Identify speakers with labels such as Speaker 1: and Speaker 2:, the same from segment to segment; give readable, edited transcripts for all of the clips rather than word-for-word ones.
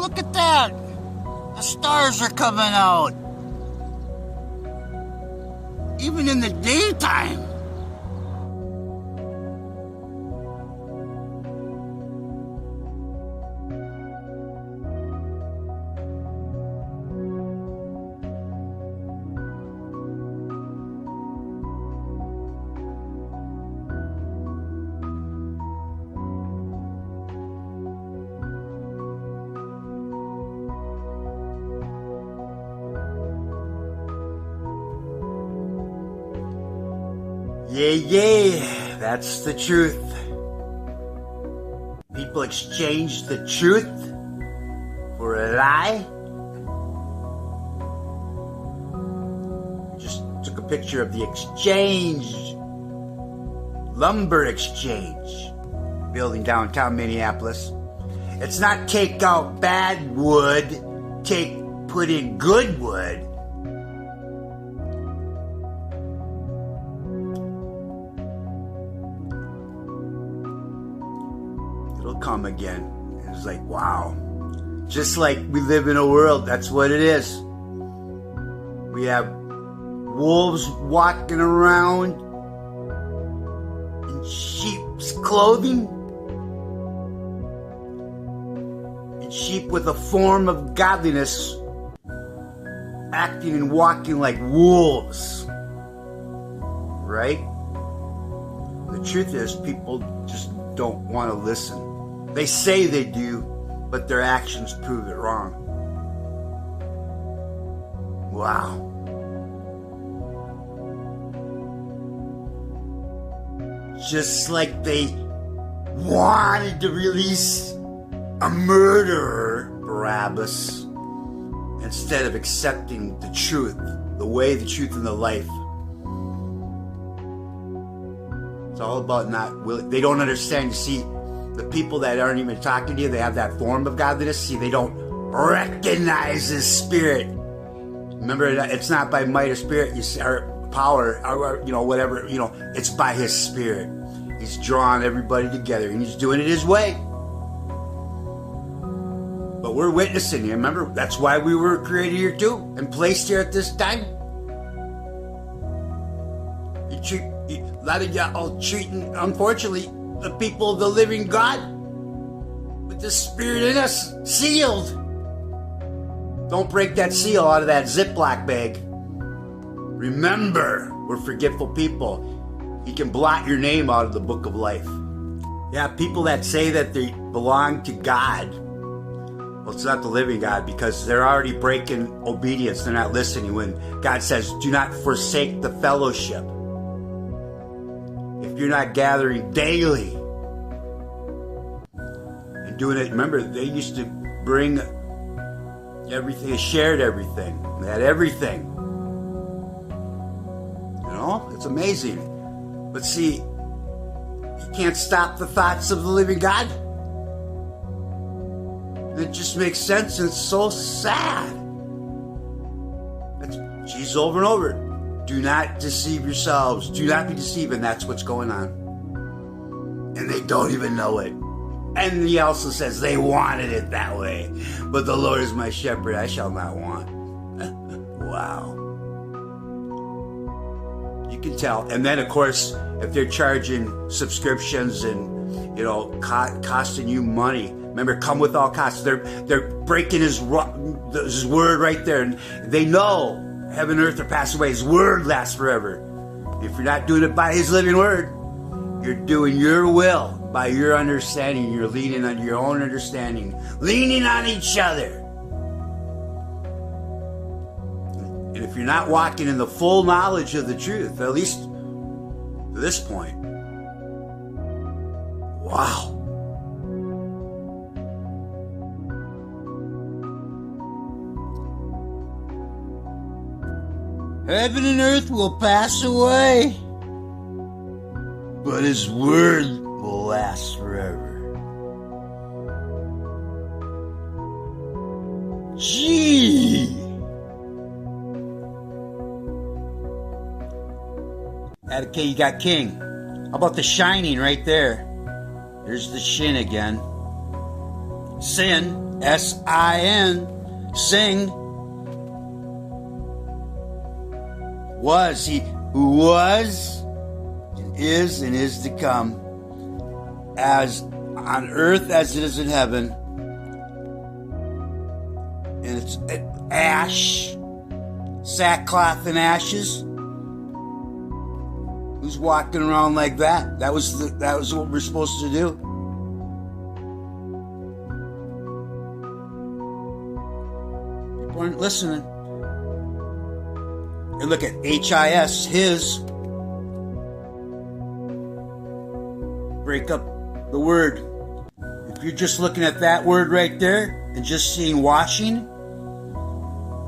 Speaker 1: look at that. The stars are coming out. Even in the daytime. Yeah, that's the truth. People exchange the truth for a lie. Just took a picture of the exchange, lumber exchange building downtown Minneapolis. It's not take out bad wood, put in good wood. It'll come again. It's like, wow. Just like we live in a world, that's what it is. We have wolves walking around in sheep's clothing. And sheep with a form of godliness acting and walking like wolves. Right? The truth is, people just don't want to listen. They say they do, but their actions prove it wrong. Wow. Just like they wanted to release a murderer, Barabbas, instead of accepting the truth, the way, the truth, and the life. It's all about not willing. They don't understand. You see, the people that aren't even talking to you, they have that form of godliness. See, they don't recognize His Spirit. Remember, it's not by might or spirit, or power, or whatever. It's by His Spirit. He's drawing everybody together, and He's doing it His way. But we're witnessing. You remember, that's why we were created here too, and placed here at this time. A lot of y'all treating, unfortunately, the people of the living God with the Spirit in us, sealed. Don't break that seal out of that Ziploc bag. Remember, we're forgetful people. He can blot your name out of the book of life. Yeah, people that say that they belong to God, well, it's not the living God, because they're already breaking obedience. They're not listening when God says, do not forsake the fellowship. If you're not gathering daily and doing it, remember, they used to bring everything, they shared everything, they had everything. It's amazing. But see, you can't stop the thoughts of the living God. It just makes sense, and it's so sad. That's Jesus over and over. Do not deceive yourselves. Do not be deceived. And that's what's going on. And they don't even know it. And He also says they wanted it that way. But the Lord is my shepherd, I shall not want. Wow. You can tell. And then, of course, if they're charging subscriptions and, costing you money. Remember, come with all costs. They're breaking His word right there. And they know heaven and earth will pass away. His word lasts forever. If you're not doing it by His living word, you're doing your will by your understanding. You're leaning on your own understanding, leaning on each other. And if you're not walking in the full knowledge of the truth, at least to this point, wow. Heaven and earth will pass away, but His word will last forever. Gee! Okay, you got King. How about the Shining right there? There's the shin again. Sin. S-I-N, sing, was, he who was, is, and is to come, as on earth as it is in heaven. And it's ash, sackcloth and ashes. Who's walking around like that? That was what we're supposed to do. People aren't listening. And look at HIS, his. Break up the word. If you're just looking at that word right there and just seeing washing,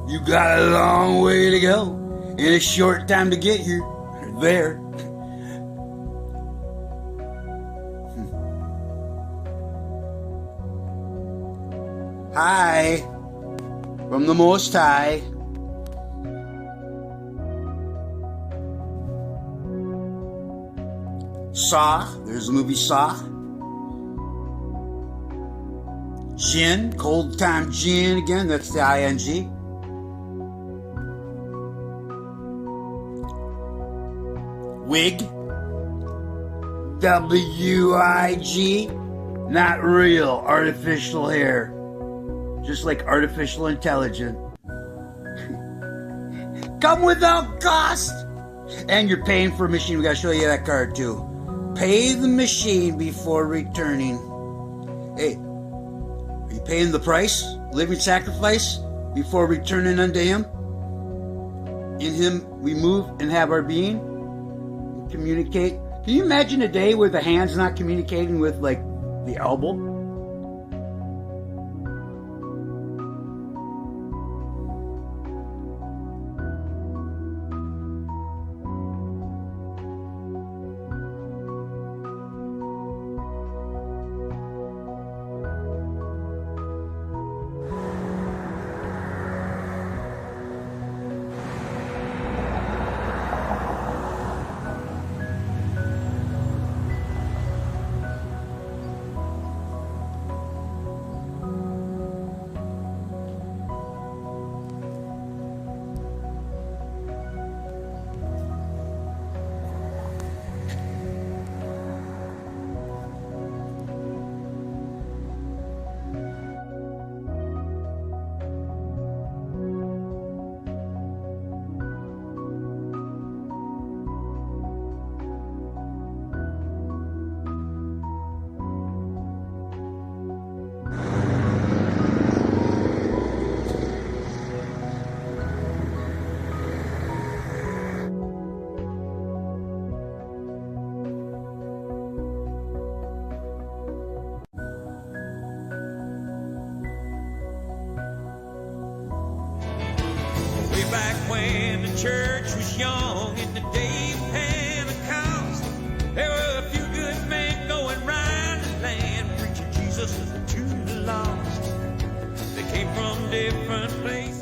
Speaker 1: you got a long way to go and a short time to get here. There. Hi, from the Most High. Saw, there's the movie Saw. Gin, cold time gin again, that's the ING. Wig, WIG, not real, artificial hair. Just like artificial intelligence. Come without cost! And you're paying for a machine. We gotta show you that card too. Pay the machine before returning. Hey, are you paying the price? Living sacrifice before returning unto Him? In Him we move and have our being. We communicate. Can you imagine a day where the hand's not communicating with like the elbow?
Speaker 2: Back when the church was young in the day of Pentecost, there were a few good men going round the land preaching Jesus to the lost. They came from different places.